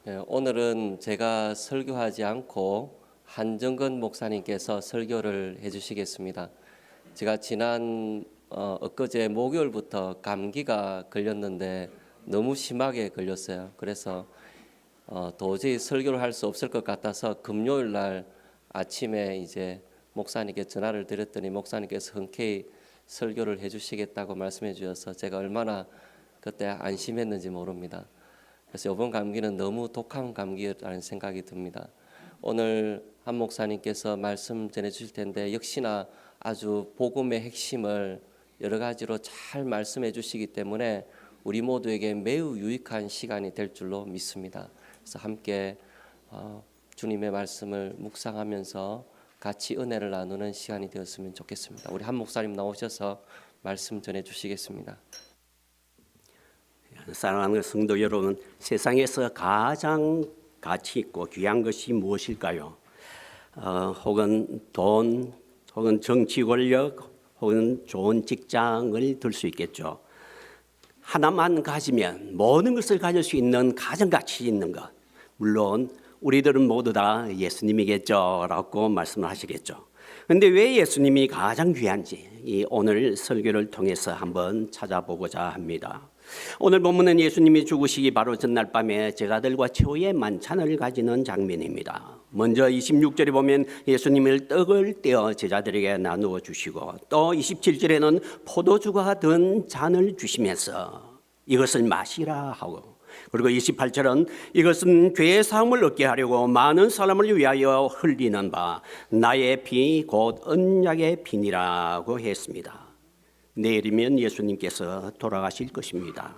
오늘은 제가 설교하지 않고 한정근 목사님께서 설교를 해주시겠습니다. 제가 지난 엊그제 목요일부터 감기가 걸렸는데 너무 심하게 걸렸어요. 그래서 도저히 설교를 할 수 없을 것 같아서 금요일 날 아침에 이제 목사님께 전화를 드렸더니 목사님께서 흔쾌히 설교를 해주시겠다고 말씀해 주셔서 제가 얼마나 그때 안심했는지 모릅니다. 그래서 이번 감기는 너무 독한 감기라는 생각이 듭니다. 오늘 한 목사님께서 말씀 전해 주실 텐데 역시나 아주 복음의 핵심을 여러 가지로 잘 말씀해 주시기 때문에 우리 모두에게 매우 유익한 시간이 될 줄로 믿습니다. 그래서 함께 주님의 말씀을 묵상하면서 같이 은혜를 나누는 시간이 되었으면 좋겠습니다. 우리 한 목사님 나오셔서 말씀 전해 주시겠습니다. 사랑하는 성도 여러분, 세상에서 가장 가치 있고 귀한 것이 무엇일까요? 혹은 돈, 혹은 정치 권력, 혹은 좋은 직장을 들 수 있겠죠. 하나만 가지면 모든 것을 가질 수 있는 가장 가치 있는 것, 물론 우리들은 모두 다 예수님이겠죠 라고 말씀을 하시겠죠. 그런데 왜 예수님이 가장 귀한지 이 오늘 설교를 통해서 한번 찾아보고자 합니다. 오늘 본문은 예수님이 죽으시기 바로 전날 밤에 제자들과 최후의 만찬을 가지는 장면입니다. 먼저 26절에 보면 예수님을 떡을 떼어 제자들에게 나누어 주시고, 또 27절에는 포도주가 든 잔을 주시면서 이것을 마시라 하고, 그리고 28절은 이것은 죄의 사함을 얻게 하려고 많은 사람을 위하여 흘리는 바 나의 피 곧 언약의 피니라고 했습니다. 내일이면 예수님께서 돌아가실 것입니다.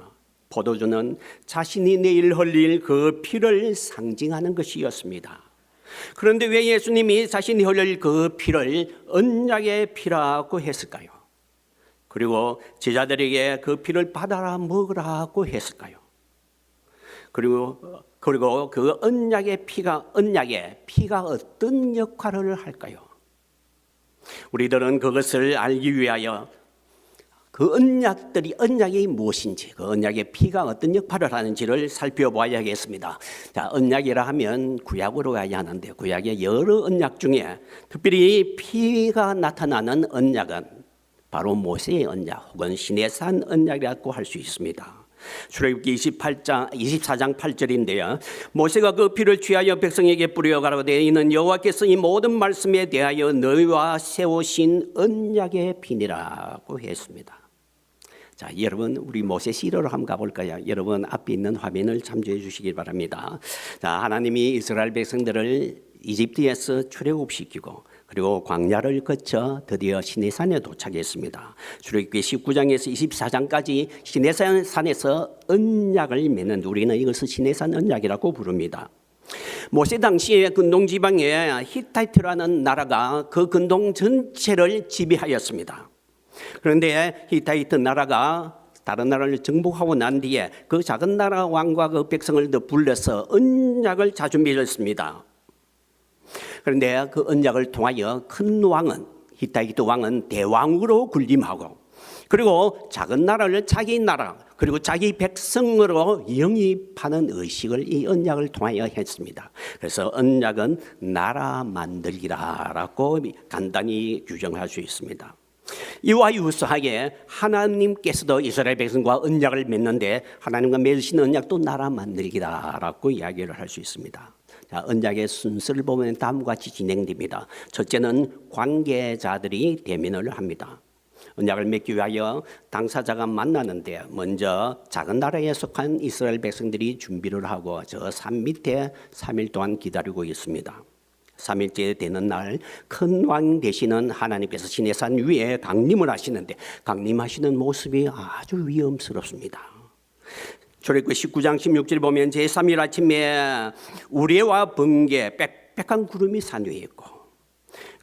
포도주는 자신이 내일 흘릴 그 피를 상징하는 것이었습니다. 그런데 왜 예수님이 자신이 흘릴 그 피를 언약의 피라고 했을까요? 그리고 제자들에게 그 피를 받아라 먹으라고 했을까요? 그리고 그 언약의 피가 어떤 역할을 할까요? 우리들은 그것을 알기 위하여 그 언약이 무엇인지, 그 언약의 피가 어떤 역할을 하는지를 살펴봐야겠습니다. 자, 언약이라 하면 구약으로 가야 하는데, 구약의 여러 언약 중에 특별히 피가 나타나는 언약은 바로 모세의 언약 혹은 시내산 언약이라고 할 수 있습니다. 출애굽기 24장 8절인데요. 모세가 그 피를 취하여 백성에게 뿌려 가라되 이는 여호와께서 이 모든 말씀에 대하여 너희와 세우신 언약의 피니라고 했습니다. 자, 여러분 우리 모세 시로로 한번 가볼까요? 여러분 앞에 있는 화면을 참조해 주시기 바랍니다. 자, 하나님이 이스라엘 백성들을 이집트에서 출애굽시키고 그리고 광야를 거쳐 드디어 시내산에 도착했습니다. 출애굽기 19장에서 24장까지 시내산에서 언약을 맺는, 우리는 이것을 시내산 언약이라고 부릅니다. 모세 당시에 근동 지방에 히타이트라는 나라가 그 근동 전체를 지배하였습니다. 그런데 히타이트 나라가 다른 나라를 정복하고 난 뒤에 그 작은 나라 왕과 그 백성을 더 불러서 언약을 자주 맺었습니다. 그런데 그 언약을 통하여 큰 왕은, 히타이트 왕은 대왕으로 군림하고, 그리고 작은 나라를 자기 나라 그리고 자기 백성으로 영입하는 의식을 이 언약을 통하여 했습니다. 그래서 언약은 나라 만들기라고 간단히 규정할 수 있습니다. 이와 유사하게 하나님께서도 이스라엘 백성과 언약을 맺는데 하나님과 맺으신 언약도 나라 만들기다라고 이야기를 할 수 있습니다. 자, 언약의 순서를 보면 다음과 같이 진행됩니다. 첫째는 관계자들이 대면을 합니다. 언약을 맺기 위하여 당사자가 만나는데 먼저 작은 나라에 속한 이스라엘 백성들이 준비를 하고 저 산 밑에 3일 동안 기다리고 있습니다. 3일째 되는 날 큰 왕 되시는 하나님께서 시내산 위에 강림을 하시는데 강림하시는 모습이 아주 위험스럽습니다. 출애굽기 19장 16절 보면 제3일 아침에 우레와 번개 빽빽한 구름이 산 위에 있고,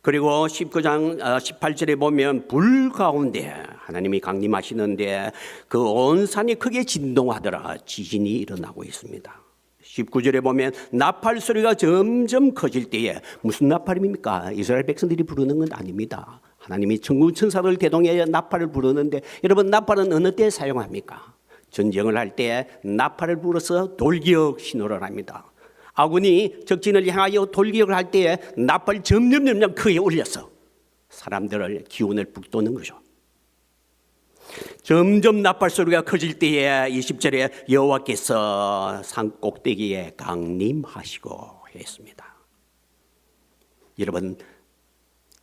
그리고 19장 18절에 보면 불 가운데 하나님이 강림하시는데 그 온 산이 크게 진동하더라. 지진이 일어나고 있습니다. 19절에 보면 나팔 소리가 점점 커질 때에, 무슨 나팔입니까? 이스라엘 백성들이 부르는 건 아닙니다. 하나님이 천군 천사를 대동해 나팔을 부르는데, 여러분 나팔은 어느 때 사용합니까? 전쟁을 할 때 나팔을 불어서 돌기역 신호를 합니다. 아군이 적진을 향하여 돌격을 할 때에 나팔 점점 크게 울려서 사람들을 기운을 북돋는 거죠. 점점 나팔 소리가 커질 때에 20절에 여호와께서 산 꼭대기에 강림하시고 했습니다. 여러분,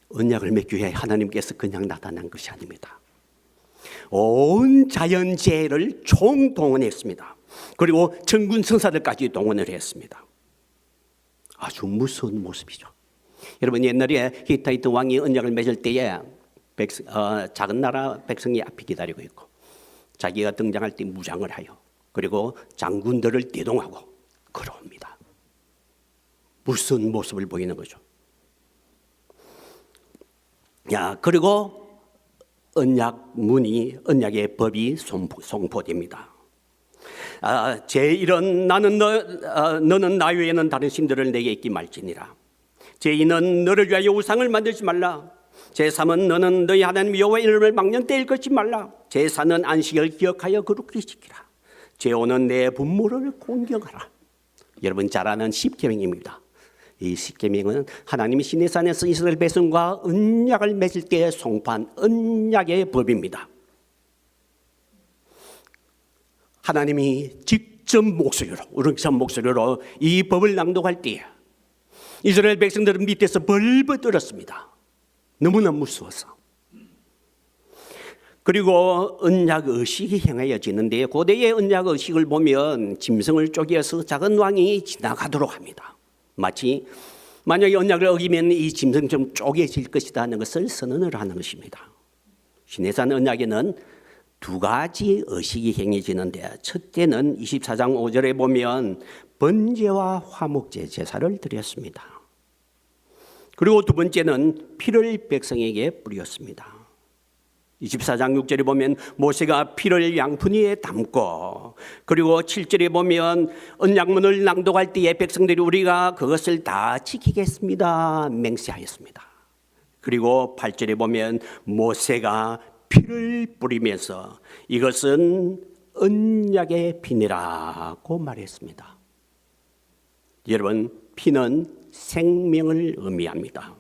언약을 맺기 위해 하나님께서 그냥 나타난 것이 아닙니다. 온 자연재해를 총동원했습니다. 그리고 천군 천사들까지 동원을 했습니다. 아주 무서운 모습이죠. 여러분, 옛날에 히타이트 왕이 언약을 맺을 때에 작은 나라 백성이 앞에 기다리고 있고 자기가 등장할 때 무장을 하여 그리고 장군들을 대동하고 걸어옵니다. 무슨 모습을 보이는 거죠. 그리고 언약의 법이 송포됩니다. 제1은 너는 나 외에는 다른 신들을 내게 있기 말지니라. 제2는 너를 위하여 우상을 만들지 말라. 제3은 너는 너희 하나님 여호와의 이름을 망령되이 걷지 말라. 제4는 안식을 기억하여 거룩히 지키라. 제5는 내 부모를 공경하라. 여러분 잘 아는 십계명입니다. 이 십계명은 하나님이 시내산에서 이스라엘 백성과 언약을 맺을 때에 송파한 언약의 법입니다. 하나님이 직접 목소리로, 우렁찬 목소리로 이 법을 낭독할 때에 이스라엘 백성들은 밑에서 벌벌 떨었습니다. 너무나 무서워서. 그리고 언약 의식이 행하여지는데 고대의 언약 의식을 보면 짐승을 쪼개서 작은 왕이 지나가도록 합니다. 마치 만약에 언약을 어기면 이 짐승 좀 쪼개질 것이다 하는 것을 선언을 하는 것입니다. 시내산 언약에는 두 가지 의식이 행해지는데 첫째는 24장 5절에 보면 번제와 화목제 제사를 드렸습니다. 그리고 두 번째는 피를 백성에게 뿌렸습니다. 24장 6절에 보면 모세가 피를 양푼 위에 담고 그리고 7절에 보면 언약문을 낭독할 때에 백성들이 우리가 그것을 다 지키겠습니다 맹세하였습니다. 그리고 8절에 보면 모세가 피를 뿌리면서 이것은 언약의 피니라고 말했습니다. 여러분, 피는 생명을 의미합니다.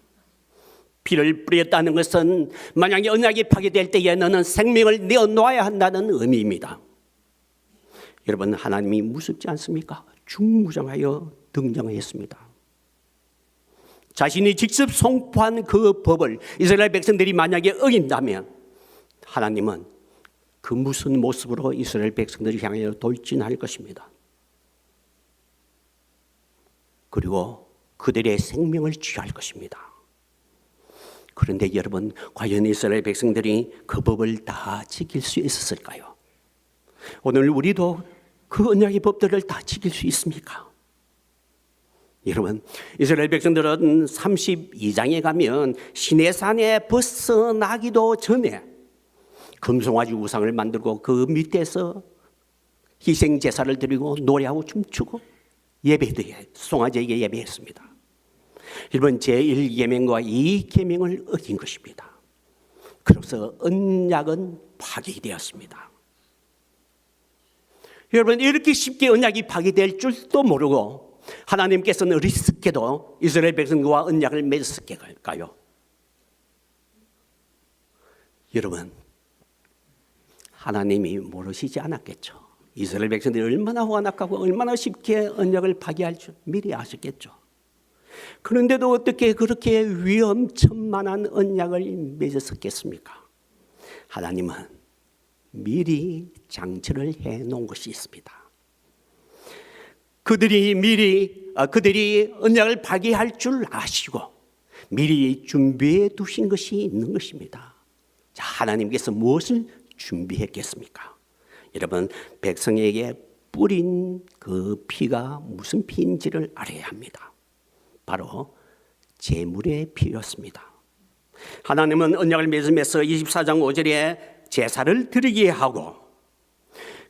피를 뿌렸다는 것은 만약에 언약이 파괴될 때에 너는 생명을 내어놓아야 한다는 의미입니다. 여러분, 하나님이 무섭지 않습니까? 중무장하여 등장했습니다. 자신이 직접 선포한 그 법을 이스라엘 백성들이 만약에 어긴다면 하나님은 그 무슨 모습으로 이스라엘 백성들을 향하여 돌진할 것입니다. 그리고 그들의 생명을 취할 것입니다. 그런데 여러분, 과연 이스라엘 백성들이 그 법을 다 지킬 수 있었을까요? 오늘 우리도 그 언약의 법들을 다 지킬 수 있습니까? 여러분, 이스라엘 백성들은 32장에 가면 시내산에 벗어나기도 전에 금송아지 우상을 만들고 그 밑에서 희생 제사를 드리고 노래하고 춤추고 예배드려요. 송아지에게 예배했습니다. 여러분, 제1계명과 2계명을 어긴 것입니다. 그래서 언약은 파괴되었습니다. 여러분, 이렇게 쉽게 언약이 파괴될 줄도 모르고 하나님께서는 어리석게도 이스라엘 백성과 언약을 맺었을까요? 여러분, 하나님이 모르시지 않았겠죠. 이스라엘 백성들이 얼마나 완악하고 얼마나 쉽게 언약을 파괴할 줄 미리 아셨겠죠. 그런데도 어떻게 그렇게 위험천만한 언약을 맺었겠습니까? 하나님은 미리 장치를 해놓은 것이 있습니다. 그들이 언약을 파괴할 줄 아시고 미리 준비해 두신 것이 있는 것입니다. 자, 하나님께서 무엇을 준비했겠습니까? 여러분, 백성에게 뿌린 그 피가 무슨 피인지를 알아야 합니다. 바로 제물의 피였습니다. 하나님은 언약을 맺으면서 24장 5절에 제사를 드리게 하고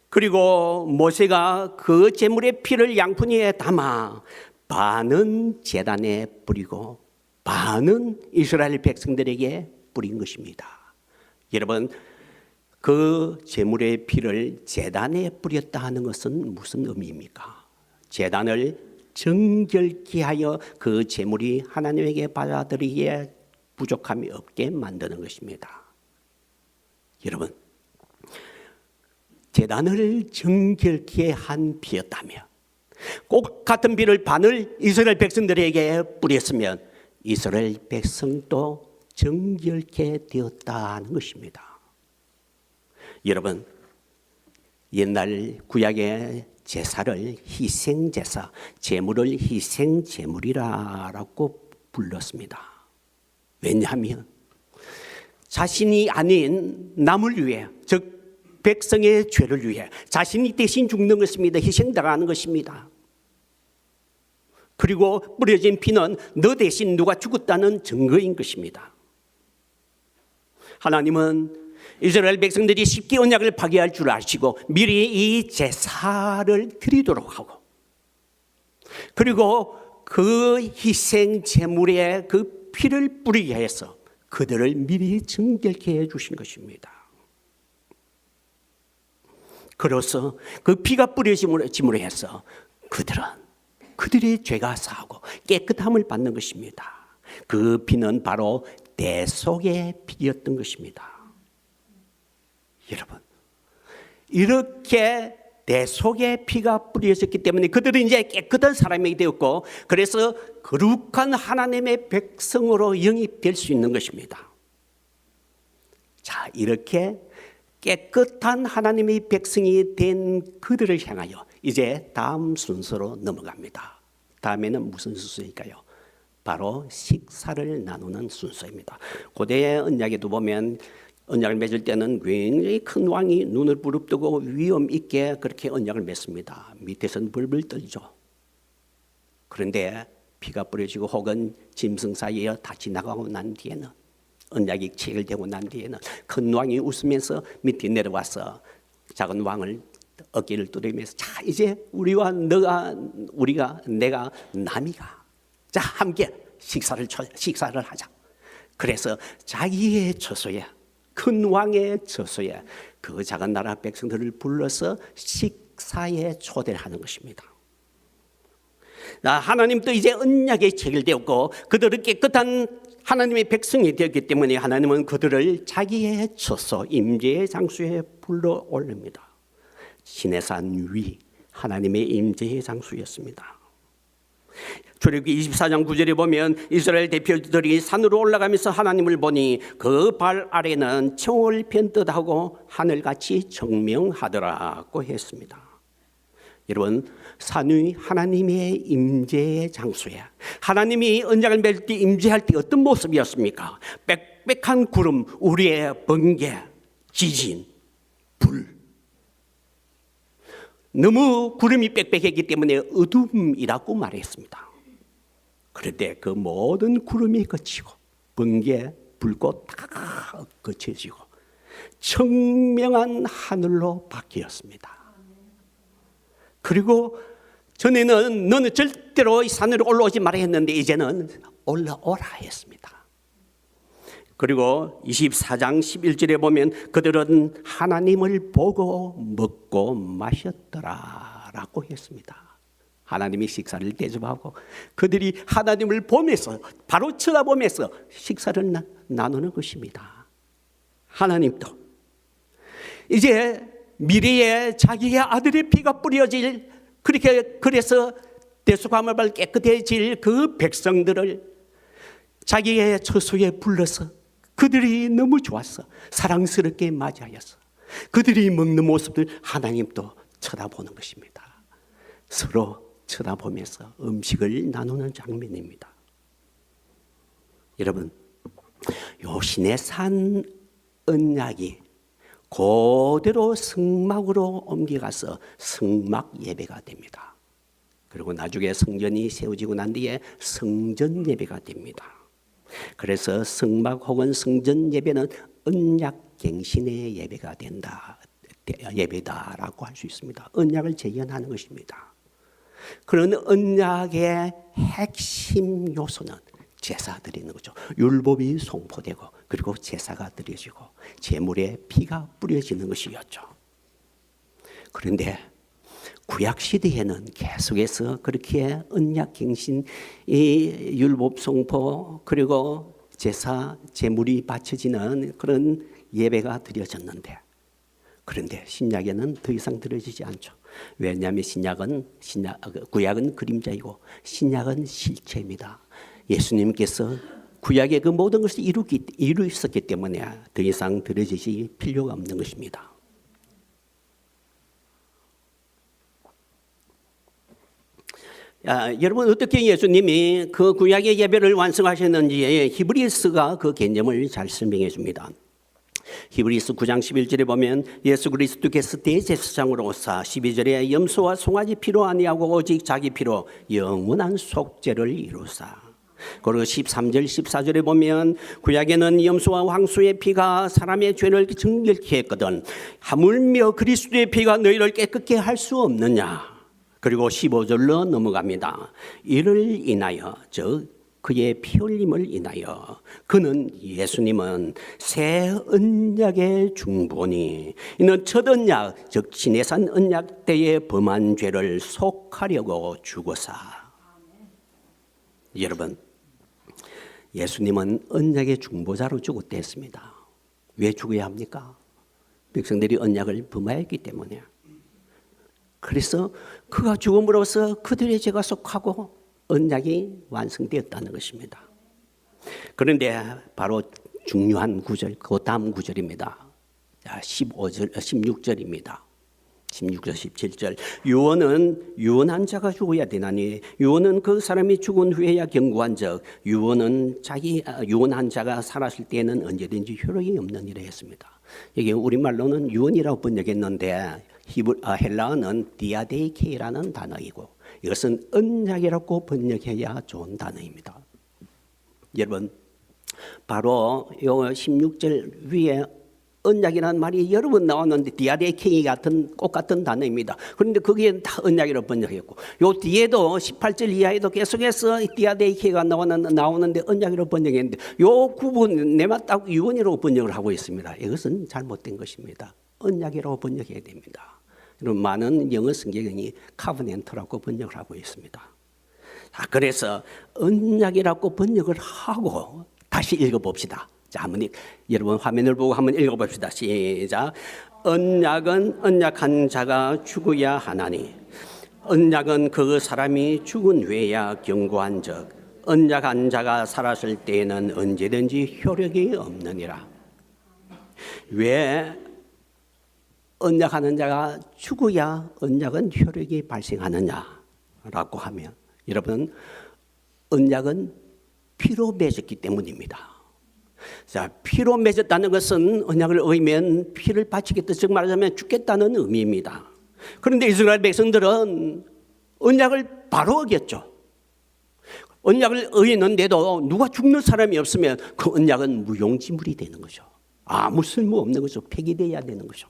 그리고 모세가 그 제물의 피를 양푼 위에 담아 반은 제단에 뿌리고 반은 이스라엘 백성들에게 뿌린 것입니다. 여러분, 그 제물의 피를 제단에 뿌렸다 하는 것은 무슨 의미입니까? 제단을 정결케 하여 그 제물이 하나님에게 받아들이기에 부족함이 없게 만드는 것입니다. 여러분, 제단을 정결케 한 피였다며 꼭 같은 피를 반을 이스라엘 백성들에게 뿌렸으면 이스라엘 백성도 정결케 되었다는 것입니다. 여러분, 옛날 구약의 제사를 희생제사, 제물을 희생제물이라고 불렀습니다. 왜냐하면 자신이 아닌 남을 위해, 즉 백성의 죄를 위해 자신이 대신 죽는 것입니다. 희생당하는 것입니다. 그리고 뿌려진 피는 너 대신 누가 죽었다는 증거인 것입니다. 하나님은 이스라엘 백성들이 쉽게 언약을 파괴할 줄 아시고 미리 이 제사를 드리도록 하고, 그리고 그 희생 제물에 그 피를 뿌리게 해서 그들을 미리 정결케 해 주신 것입니다. 그로써 그 피가 뿌려짐으로 해서 그들의 죄가 사하고 깨끗함을 받는 것입니다. 그 피는 바로 대속의 피였던 것입니다. 여러분, 이렇게 대속의 피가 뿌려졌기 때문에 그들은 이제 깨끗한 사람이 되었고, 그래서 거룩한 하나님의 백성으로 영입될 수 있는 것입니다. 자, 이렇게 깨끗한 하나님의 백성이 된 그들을 향하여 이제 다음 순서로 넘어갑니다. 다음에는 무슨 순서일까요? 바로 식사를 나누는 순서입니다. 고대의 언약에도 보면 언약을 맺을 때는 굉장히 큰 왕이 눈을 부릅뜨고 위엄 있게 그렇게 언약을 맺습니다. 밑에서는 벌벌 떨죠. 그런데 피가 뿌려지고 혹은 짐승 사이에 다 지나가고 난 뒤에는, 언약이 체결되고 난 뒤에는 큰 왕이 웃으면서 밑에 내려와서 작은 왕을 어깨를 두드리면서, 자, 이제 내가 남이가, 자, 함께 식사를 하자. 그래서 자기의 처소에, 큰 왕의 처소에 그 작은 나라 백성들을 불러서 식사에 초대를 하는 것입니다. 하나님도 이제 언약이 체결되었고 그들은 깨끗한 하나님의 백성이 되었기 때문에 하나님은 그들을 자기의 처소, 임재의 장소에 불러 올립니다. 시내산 위, 하나님의 임재의 장소였습니다. 출애굽기 24장 9절에 보면 이스라엘 대표들이 산으로 올라가면서 하나님을 보니 그 발 아래는 청을 편듯하고 하늘같이 청명하더라고 했습니다. 여러분, 산위 하나님의 임재의 장소에 하나님이 언약을 맺을 때 임재할 때 어떤 모습이었습니까? 빽빽한 구름, 우리의 번개, 지진, 불. 너무 구름이 빽빽했기 때문에 어둠이라고 말했습니다. 그런데 그 모든 구름이 그치고 번개, 불꽃 다 그쳐지고 청명한 하늘로 바뀌었습니다. 그리고 전에는 너는 절대로 이 산으로 올라오지 말아야 했는데 이제는 올라오라 했습니다. 그리고 24장 11절에 보면 그들은 하나님을 보고 먹고 마셨더라라고 했습니다. 하나님이 식사를 대접하고 그들이 하나님을 보면서, 바로 쳐다보면서 식사를 나누는 것입니다. 하나님도 이제 미래에 자기의 아들의 피가 뿌려질, 그래서 대속함을 받을 깨끗해질 그 백성들을 자기의 처소에 불러서 그들이 너무 좋았어, 사랑스럽게 맞이하였어. 그들이 먹는 모습을 하나님도 쳐다보는 것입니다. 서로 쳐다보면서 음식을 나누는 장면입니다. 여러분, 요 시내산 언약이 그대로 성막으로 옮겨가서 성막 예배가 됩니다. 그리고 나중에 성전이 세워지고 난 뒤에 성전 예배가 됩니다. 그래서 성막 혹은 성전 예배는 언약갱신의 예배가 된다, 예배다라고 할 수 있습니다. 언약을 재현하는 것입니다. 그런 언약의 핵심 요소는 제사 드리는 거죠. 율법이 선포되고 그리고 제사가 드려지고 제물에 피가 뿌려지는 것이었죠. 그런데 구약 시대에는 계속해서 그렇게 언약갱신, 이 율법 송포 그리고 제사 제물이 바쳐지는 그런 예배가 드려졌는데, 그런데 신약에는 더 이상 드려지지 않죠. 왜냐하면 구약은 그림자이고 신약은 실체입니다. 예수님께서 구약의 그 모든 것을 이루셨기 때문에 더 이상 드려지실 필요가 없는 것입니다. 여러분, 어떻게 예수님이 그 구약의 예배를 완성하셨는지 히브리서가 그 개념을 잘 설명해 줍니다. 히브리서 9장 11절에 보면 예수 그리스도께서 대제사장으로 오사 12절에 염소와 송아지 피로 아니하고 오직 자기 피로 영원한 속죄를 이루사. 그리고 13절 14절에 보면 구약에는 염소와 황소의 피가 사람의 죄를 정결케 했거든 하물며 그리스도의 피가 너희를 깨끗게 할 수 없느냐. 그리고 15절로 넘어갑니다. 이를 인하여, 즉 그의 피 흘림을 인하여 그는 예수님은 새 언약의 중보니 이는 첫 언약 즉 시내산 언약 때에 범한 죄를 속하려고 죽어사. 여러분, 예수님은 언약의 중보자로 죽었다 했습니다. 왜 죽어야 합니까? 백성들이 언약을 범하였기 때문에. 그래서 그가 죽음으로써 그들의 죄가 속하고 언약이 완성되었다는 것입니다. 그런데 바로 중요한 구절, 그 다음 구절입니다. 15절, 16절입니다. 16절, 17절. 유언한 자가 죽어야 되나니 유언은 그 사람이 죽은 후에야 경고한 적 유언한 자가 살았을 때에는 언제든지 효력이 없는 일을 했습니다. 이게 우리말로는 유언이라고 번역했는데 헬라어는 디아데이케이라는 단어이고 이것은 언약이라고 번역해야 좋은 단어입니다. 여러분, 바로 요 16절 위에 언약이라는 말이 여러 번 나왔는데 디아데이케이 같은 꽃 같은 단어입니다. 그런데 거기에 다 언약이라고 번역했고 요 뒤에도 18절 이하에도 계속해서 디아데이케이가 나오는데 언약이라고 번역했는데 요 구분 내만 딱 유언이라고 번역을 하고 있습니다. 이것은 잘못된 것입니다. 언약이라고 번역해야 됩니다. 많은 영어 성경이 카버넨트라고 번역을 하고 있습니다. 그래서 언약이라고 번역을 하고 다시 읽어봅시다. 자, 한번 여러분 화면을 보고 한번 읽어봅시다. 시작. 언약은 언약한 자가 죽어야 하나니 언약은 그 사람이 죽은 후에야 경고한 적 언약한 자가 살았을 때에는 언제든지 효력이 없느니라. 왜 언약하는 자가 죽어야 언약은 효력이 발생하느냐라고 하면 여러분, 언약은 피로 맺었기 때문입니다. 자, 피로 맺었다는 것은 언약을 어기면 피를 바치겠다, 즉 말하자면 죽겠다는 의미입니다. 그런데 이스라엘 백성들은 언약을 바로 어겼죠. 언약을 어겼는데도 누가 죽는 사람이 없으면 그 언약은 무용지물이 되는 거죠. 아무 쓸모 없는 거죠. 폐기돼야 되는 거죠.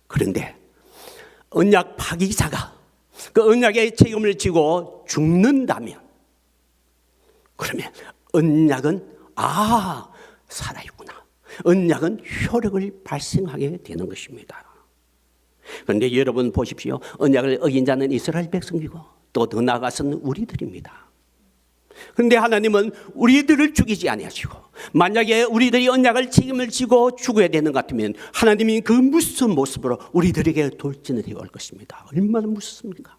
그런데 언약 파기자가 그 언약의 책임을 지고 죽는다면 그러면 언약은 살아있구나. 언약은 효력을 발생하게 되는 것입니다. 그런데 여러분 보십시오. 언약을 어긴 자는 이스라엘 백성이고 또 더 나아가서는 우리들입니다. 그런데 하나님은 우리들을 죽이지 아니하시고 만약에 우리들이 언약을 책임을 지고 죽어야 되는 것 같으면 하나님이 그 무서운 모습으로 우리들에게 돌진을 해올 것입니다. 얼마나 무섭습니까?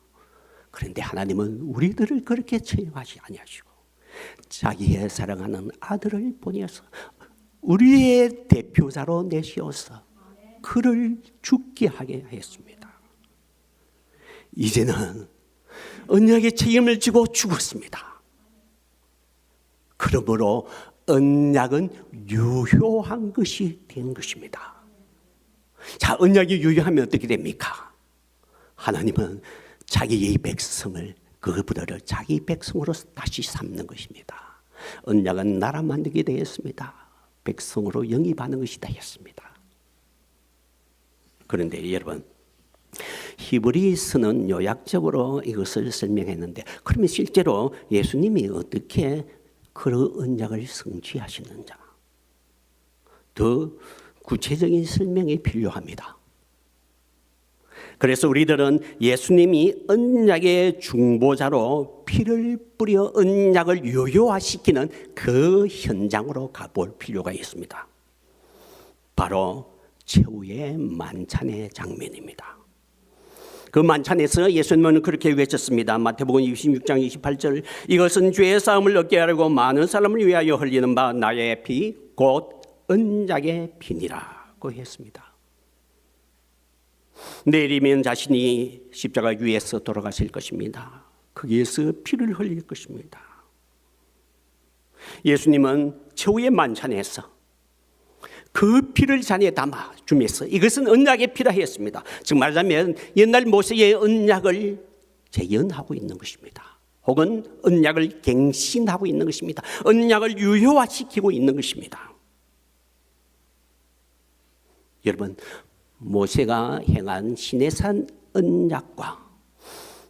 그런데 하나님은 우리들을 그렇게 처형하지 아니하시고 자기의 사랑하는 아들을 보내서 우리의 대표자로 내시어서 그를 죽게 하게 했습니다. 이제는 언약의 책임을 지고 죽었습니다. 그러므로 언약은 유효한 것이 된 것입니다. 자, 언약이 유효하면 어떻게 됩니까? 하나님은 자기의 백성을 그들을 자기 백성으로 다시 삼는 것입니다. 언약은 나라 만들게 되었습니다. 백성으로 영입하는 것이 되었습니다. 그런데 여러분, 히브리서는 요약적으로 이것을 설명했는데 그러면 실제로 예수님이 어떻게 그 언약을 성취하시는지 더 구체적인 설명이 필요합니다. 그래서 우리들은 예수님이 언약의 중보자로 피를 뿌려 언약을 유효화시키는 그 현장으로 가볼 필요가 있습니다. 바로 최후의 만찬의 장면입니다. 그 만찬에서 예수님은 그렇게 외쳤습니다. 마태복음 26장 28절, 이것은 죄의 사함을 얻게 하려고 많은 사람을 위하여 흘리는 바 나의 피 곧 언약의 피니라고 했습니다. 내일이면 자신이 십자가 위에서 돌아가실 것입니다. 거기에서 피를 흘릴 것입니다. 예수님은 최후의 만찬에서 그 피를 잔에 담아 주면서 이것은 언약의 피라 했습니다. 즉 말하자면 옛날 모세의 언약을 재현하고 있는 것입니다. 혹은 언약을 갱신하고 있는 것입니다. 언약을 유효화시키고 있는 것입니다. 여러분, 모세가 행한 시내산 언약과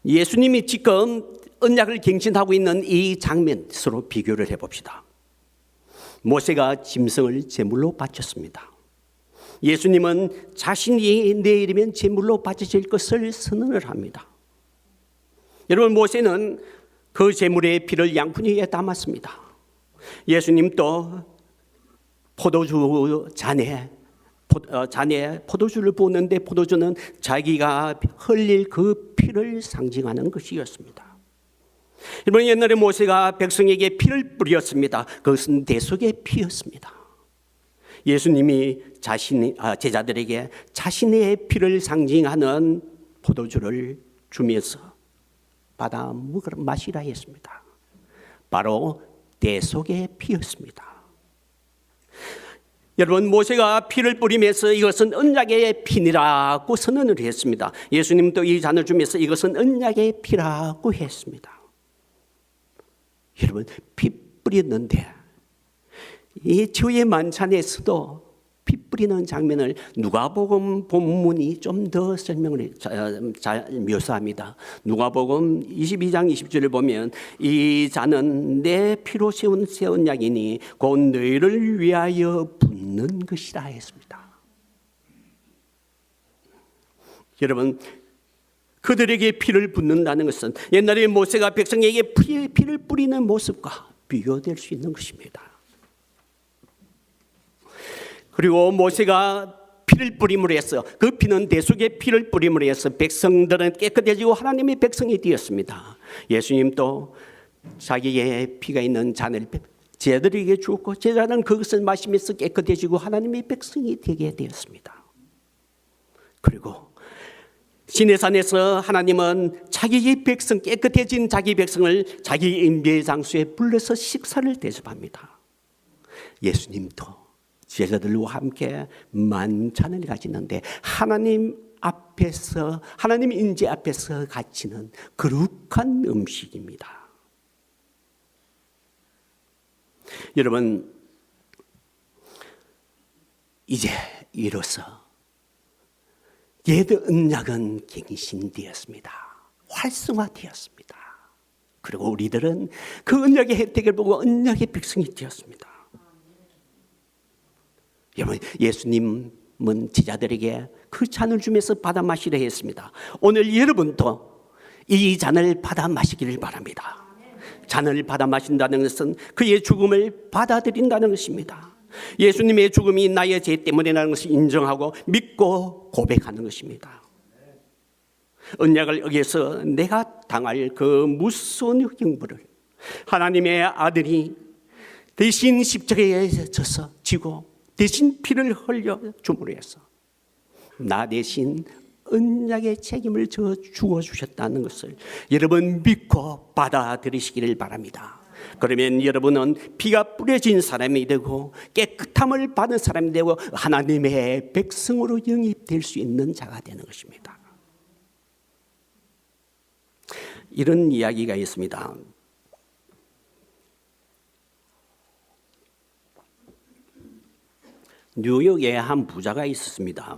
예수님이 지금 언약을 갱신하고 있는 이 장면 서로 비교를 해봅시다. 모세가 짐승을 제물로 바쳤습니다. 예수님은 자신이 내일이면 제물로 바쳐질 것을 선언을 합니다. 여러분, 모세는 그 제물의 피를 양푼 위에 담았습니다. 예수님도 포도주 잔에 포도주를 부었는데 포도주는 자기가 흘릴 그 피를 상징하는 것이었습니다. 여러분, 옛날에 모세가 백성에게 피를 뿌렸습니다. 그것은 대속의 피였습니다. 예수님이 제자들에게 자신의 피를 상징하는 포도주를 주면서 받아 마시라 했습니다. 바로 대속의 피였습니다. 여러분, 모세가 피를 뿌리면서 이것은 언약의 피니라고 선언을 했습니다. 예수님도 이 잔을 주면서 이것은 언약의 피라고 했습니다. 여러분, 피 뿌렸는데 이 최후의 만찬에서도 피 뿌리는 장면을 누가복음 본문이 좀 더 설명을 잘 묘사합니다. 누가복음 22장 20절을 보면 이 잔은 내 피로 세운 새 언약이니 곧 너희를 위하여 붓는 것이라 했습니다. 여러분, 그들에게 피를 붓는다는 것은 옛날에 모세가 백성에게 피를 뿌리는 모습과 비교될 수 있는 것입니다. 그리고 모세가 피를 뿌림으로 해서 그 피는 대속의 피를 뿌림으로 해서 백성들은 깨끗해지고 하나님의 백성이 되었습니다. 예수님도 자기의 피가 있는 잔을 제자들에게 주었고 제자는 그것을 마시면서 깨끗해지고 하나님의 백성이 되게 되었습니다. 그리고 시내산에서 하나님은 자기의 백성, 깨끗해진 자기 백성을 자기 임재의 장소에 불러서 식사를 대접합니다. 예수님도 제자들과 함께 만찬을 가지는데 하나님 앞에서, 하나님 임재 앞에서 가지는 거룩한 음식입니다. 여러분, 이제 이로써 옛 언약은 갱신되었습니다. 활성화되었습니다. 그리고 우리들은 그 언약의 혜택을 보고 언약의 백성이 되었습니다. 여러분, 예수님은 제자들에게 그 잔을 주면서 받아 마시려 했습니다. 오늘 여러분도 이 잔을 받아 마시기를 바랍니다. 잔을 받아 마신다는 것은 그의 죽음을 받아들인다는 것입니다. 예수님의 죽음이 나의 죄 때문이라는 것을 인정하고 믿고 고백하는 것입니다. 언약을 어겨서 내가 당할 그 무서운 형벌을 하나님의 아들이 대신 십자가에 져서 지고 대신 피를 흘려 줌으로 해서 나 대신 언약의 책임을 져 주어 주셨다는 것을 여러분 믿고 받아들이시기를 바랍니다. 그러면 여러분은 피가 뿌려진 사람이 되고 깨끗함을 받은 사람이 되고 하나님의 백성으로 영입될 수 있는 자가 되는 것입니다. 이런 이야기가 있습니다. 뉴욕에 한 부자가 있었습니다.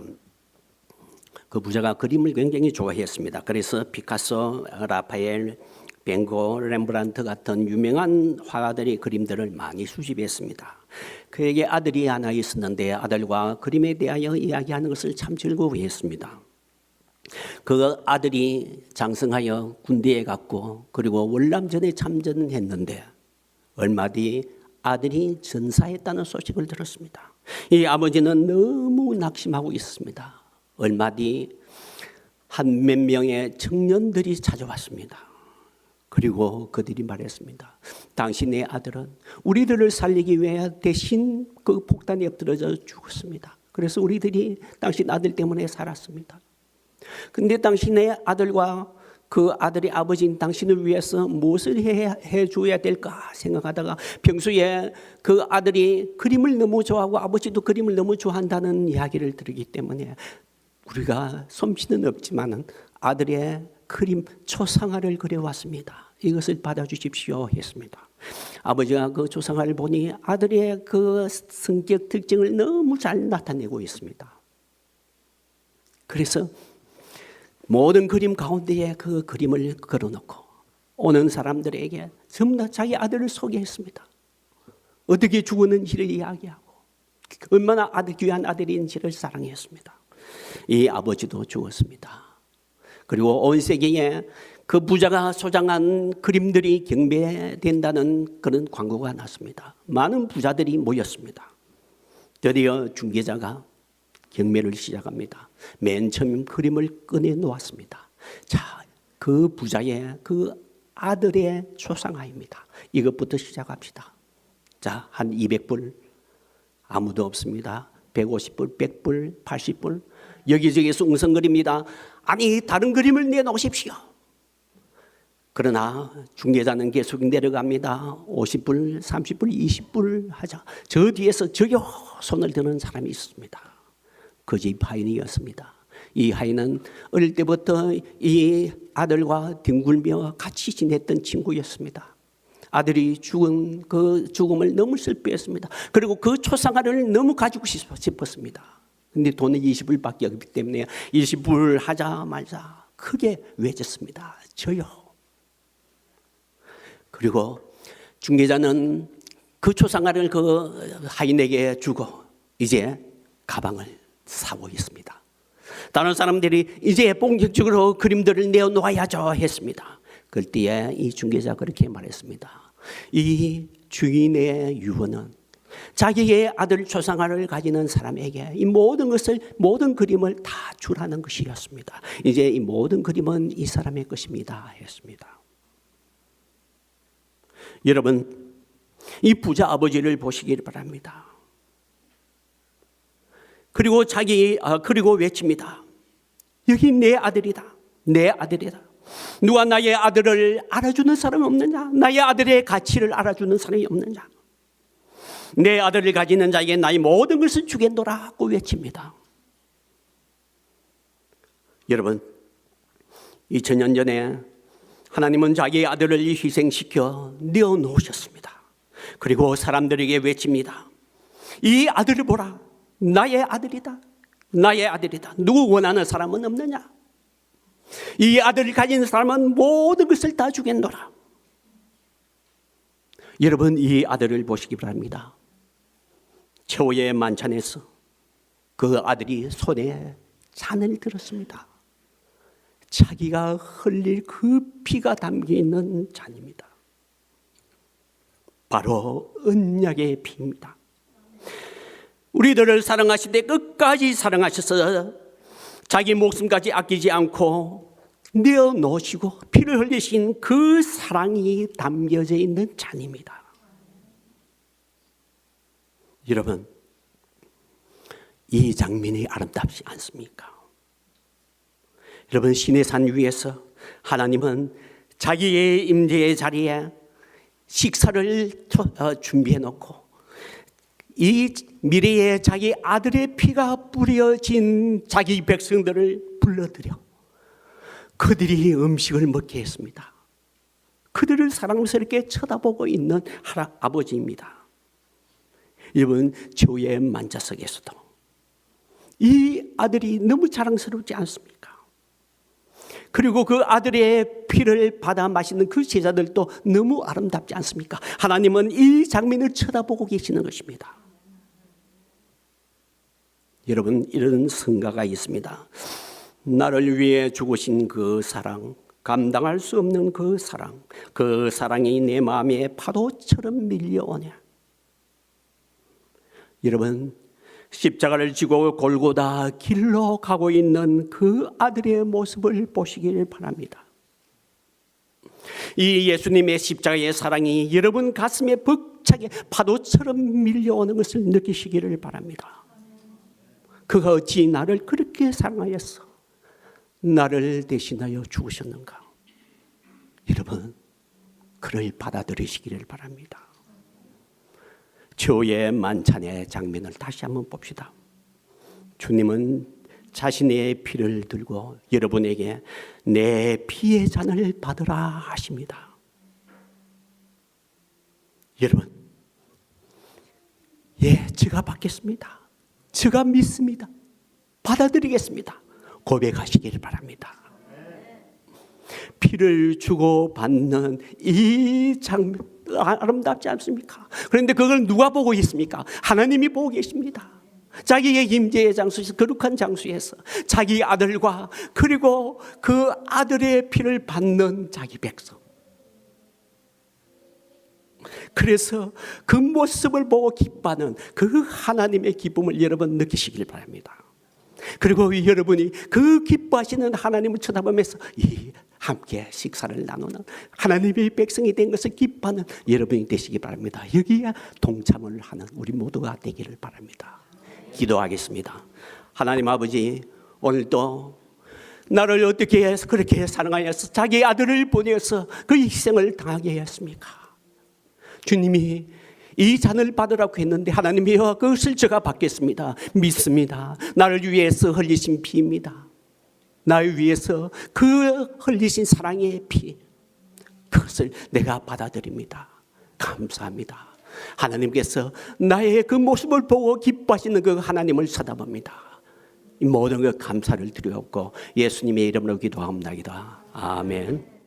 그 부자가 그림을 굉장히 좋아했습니다. 그래서 피카소, 라파엘, 벤고, 렘브란트 같은 유명한 화가들의 그림들을 많이 수집했습니다. 그에게 아들이 하나 있었는데 아들과 그림에 대하여 이야기하는 것을 참 즐거워했습니다. 그 아들이 장성하여 군대에 갔고 그리고 월남전에 참전했는데 얼마 뒤 아들이 전사했다는 소식을 들었습니다. 이 아버지는 너무 낙심하고 있었습니다. 얼마 뒤 한 몇 명의 청년들이 찾아왔습니다. 그리고 그들이 말했습니다. 당신의 아들은 우리들을 살리기 위해 대신 그 폭탄에 엎드려져 죽었습니다. 그래서 우리들이 당신 아들 때문에 살았습니다. 근데 당신의 아들과 그 아들의 아버지인 당신을 위해서 무엇을 해줘야 될까 생각하다가 평소에 그 아들이 그림을 너무 좋아하고 아버지도 그림을 너무 좋아한다는 이야기를 들었기 때문에 우리가 솜씨는 없지만 아들의 그림 초상화를 그려왔습니다. 이것을 받아주십시오 했습니다. 아버지가 그 초상화를 보니 아들의 그 성격 특징을 너무 잘 나타내고 있습니다. 그래서 모든 그림 가운데에 그 그림을 걸어놓고 오는 사람들에게 전부 다 자기 아들을 소개했습니다. 어떻게 죽었는지를 이야기하고 얼마나 귀한 아들인지를 사랑했습니다. 이 아버지도 죽었습니다. 그리고 온 세계에 그 부자가 소장한 그림들이 경배된다는 그런 광고가 났습니다. 많은 부자들이 모였습니다. 드디어 중개자가 경매를 시작합니다. 맨 처음 그림을 꺼내 놓았습니다. 자, 그 부자의 그 아들의 초상화입니다. 이것부터 시작합시다. 자, 한 200불 아무도 없습니다. 150불, 100불, 80불 여기저기서 웅성거립니다. 아니 다른 그림을 내놓으십시오. 그러나 중개자는 계속 내려갑니다. 50불, 30불, 20불 하자. 저 뒤에서 저요 손을 드는 사람이 있습니다. 그 집 하인이었습니다. 이 하인은 어릴 때부터 이 아들과 뒹굴며 같이 지냈던 친구였습니다. 아들이 죽은 그 죽음을 너무 슬퍼했습니다. 그리고 그 초상화를 너무 가지고 싶었습니다. 근데 돈은 20불밖에 없기 때문에 20불 하자 말자 크게 외쳤습니다. 저요. 그리고 중개자는 그 초상화를 그 하인에게 주고 이제 가방을 사고 있습니다. 다른 사람들이 이제 본격적으로 그림들을 내어놓아야죠 했습니다. 그때에 이 중개자 그렇게 말했습니다. 이 주인의 유언은 자기의 아들 초상화를 가지는 사람에게 이 모든 것을 모든 그림을 다 주라는 것이었습니다. 이제 이 모든 그림은 이 사람의 것입니다 했습니다. 여러분 이 부자 아버지를 보시길 바랍니다. 그리고 그리고 외칩니다. 여기 내 아들이다. 내 아들이다. 누가 나의 아들을 알아주는 사람이 없느냐? 나의 아들의 가치를 알아주는 사람이 없느냐? 내 아들을 가지는 자에게 나의 모든 것을 주겠노라고 외칩니다. 여러분 2000년 전에 하나님은 자기의 아들을 희생시켜 내어놓으셨습니다. 그리고 사람들에게 외칩니다. 이 아들을 보라. 나의 아들이다. 나의 아들이다. 누구 원하는 사람은 없느냐? 이 아들을 가진 사람은 모든 것을 다 주겠노라. 여러분 이 아들을 보시기 바랍니다. 최후의 만찬에서 그 아들이 손에 잔을 들었습니다. 자기가 흘릴 그 피가 담겨있는 잔입니다. 바로 언약의 피입니다. 우리들을 사랑하시되 끝까지 사랑하셔서 자기 목숨까지 아끼지 않고 내어놓으시고 피를 흘리신 그 사랑이 담겨져 있는 잔입니다. 여러분 이 장면이 아름답지 않습니까? 여러분 신의 산 위에서 하나님은 자기의 임재의 자리에 식사를 준비해 놓고 이 미래에 자기 아들의 피가 뿌려진 자기 백성들을 불러들여 그들이 음식을 먹게 했습니다. 그들을 사랑스럽게 쳐다보고 있는 아버지입니다. 여러분 최후의 만찬석에서도 이 아들이 너무 자랑스럽지 않습니까? 그리고 그 아들의 피를 받아 마시는 그 제자들도 너무 아름답지 않습니까? 하나님은 이 장면을 쳐다보고 계시는 것입니다. 여러분 이런 성가가 있습니다. 나를 위해 죽으신 그 사랑, 감당할 수 없는 그 사랑, 그 사랑이 내 마음에 파도처럼 밀려오냐. 여러분, 십자가를 지고 골고다 길로 가고 있는 그 아들의 모습을 보시길 바랍니다. 이 예수님의 십자가의 사랑이 여러분 가슴에 벅차게 파도처럼 밀려오는 것을 느끼시기를 바랍니다. 그가 어찌 나를 그렇게 사랑하였어 나를 대신하여 죽으셨는가. 여러분, 그를 받아들이시기를 바랍니다. 주의 만찬의 장면을 다시 한번 봅시다. 주님은 자신의 피를 들고 여러분에게 내 피의 잔을 받으라 하십니다. 여러분, 예, 제가 받겠습니다. 제가 믿습니다. 받아들이겠습니다. 고백하시기를 바랍니다. 피를 주고 받는 이 장면 아름답지 않습니까? 그런데 그걸 누가 보고 있습니까? 하나님이 보고 계십니다. 자기의 임재의 장소에서, 거룩한 장소에서 자기 아들과 그리고 그 아들의 피를 받는 자기 백성. 그래서 그 모습을 보고 기뻐하는 그 하나님의 기쁨을 여러분 느끼시길 바랍니다. 그리고 여러분이 그 기뻐하시는 하나님을 쳐다보면서 함께 식사를 나누는 하나님의 백성이 된 것을 기뻐하는 여러분이 되시기 바랍니다. 여기에 동참을 하는 우리 모두가 되기를 바랍니다. 기도하겠습니다. 하나님 아버지, 오늘도 나를 어떻게 해서 그렇게 사랑하여서 자기 아들을 보내어서 그 희생을 당하게 하였습니까? 주님이 이 잔을 받으라고 했는데 하나님이여 그것을 제가 받겠습니다. 믿습니다. 나를 위해서 흘리신 피입니다. 나를 위해서 그 흘리신 사랑의 피, 그것을 내가 받아들입니다. 감사합니다. 하나님께서 나의 그 모습을 보고 기뻐하시는 그 하나님을 쳐다봅니다. 이 모든 것 감사를 드리옵고 예수님의 이름으로 기도합니다. 아멘.